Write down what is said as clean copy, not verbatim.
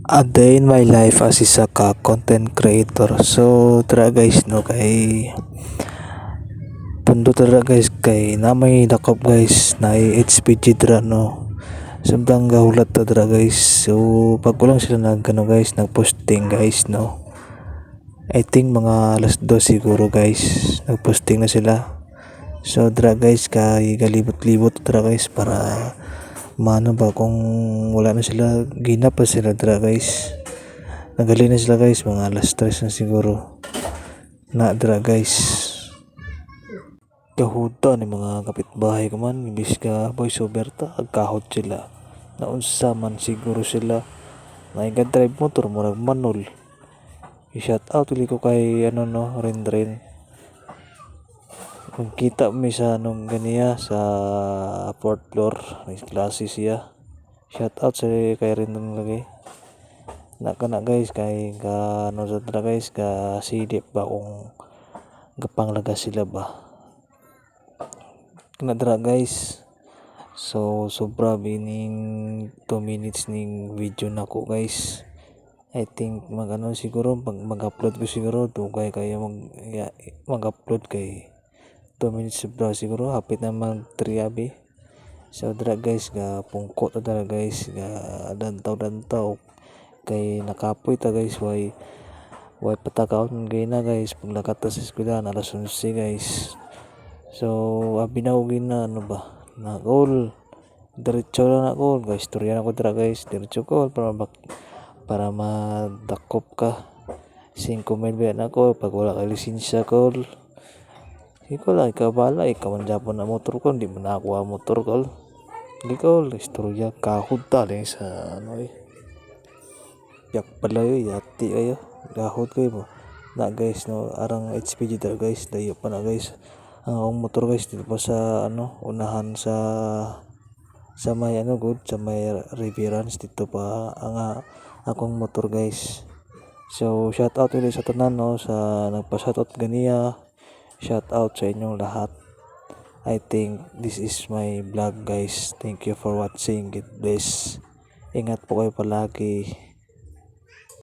A day in my life as isa ka content creator. So tara guys no kay pundo tara guys kay namay dakop guys na HPG tara no. Samtang gahulat ta tara guys. So pag kulang sila nagkano guys nagposting guys no. I think mga alas 2 siguro guys nagposting na sila. So tara guys kay galibot-libot tara guys para mano ba kung wala na sila ginap pa sila tara guys. Nagali na sila guys, mga alas 3 na siguro. Na dra guys. Kahuta ni mga kapitbahay ko man, imbis ka voice over ta, agkahot sila. Naunsa man siguro sila. Naiga drive motor, murag manol. I-shout out ulit ko kay ano no, Rendren. Kung kita mi sa anong ganiya sa fourth floor, may klase siya. Shout out sa kay Rendren lagi. Na guys kay ka ano sa tra guys ka sidip ba kung gapanglaga sila ba kana dra guys. So sobra bining 2 minutes ning video nako guys. I think magano siguro mag-upload ko siguro dugay kayo mag-upload kay 2 minutes sobra siguro hapit na mag 3 abi. So dra guys ga pungkot dra guys ga dantaw kay nakapoy ta guys way patakaon gay na guys paglakat ta sa eskwelahan alas 11 guys. So abi na og na ano ba na goal diretso lang ako guys istorya na ko dira guys diretso ko para madakop ka 5 mil ba na ko pag wala ka lisensya ko ikaw lang ikaw bala ikaw man japon na motor ko hindi mo na ako ang motor ko ikaw istorya kahod ta lang sa ano yak pala yati kayo gahod kayo mo na guys no arang HPG dala guys dayo pa na guys ang akong motor guys dito pa sa ano unahan sa may ano good sa may Riverans dito pa ang akong motor guys. So shout out ulit sa tanan no sa nagpa-shout out ganiya, shout out sa inyong lahat. I think this is my vlog guys. Thank you for watching. God bless. Ingat po kayo palagi.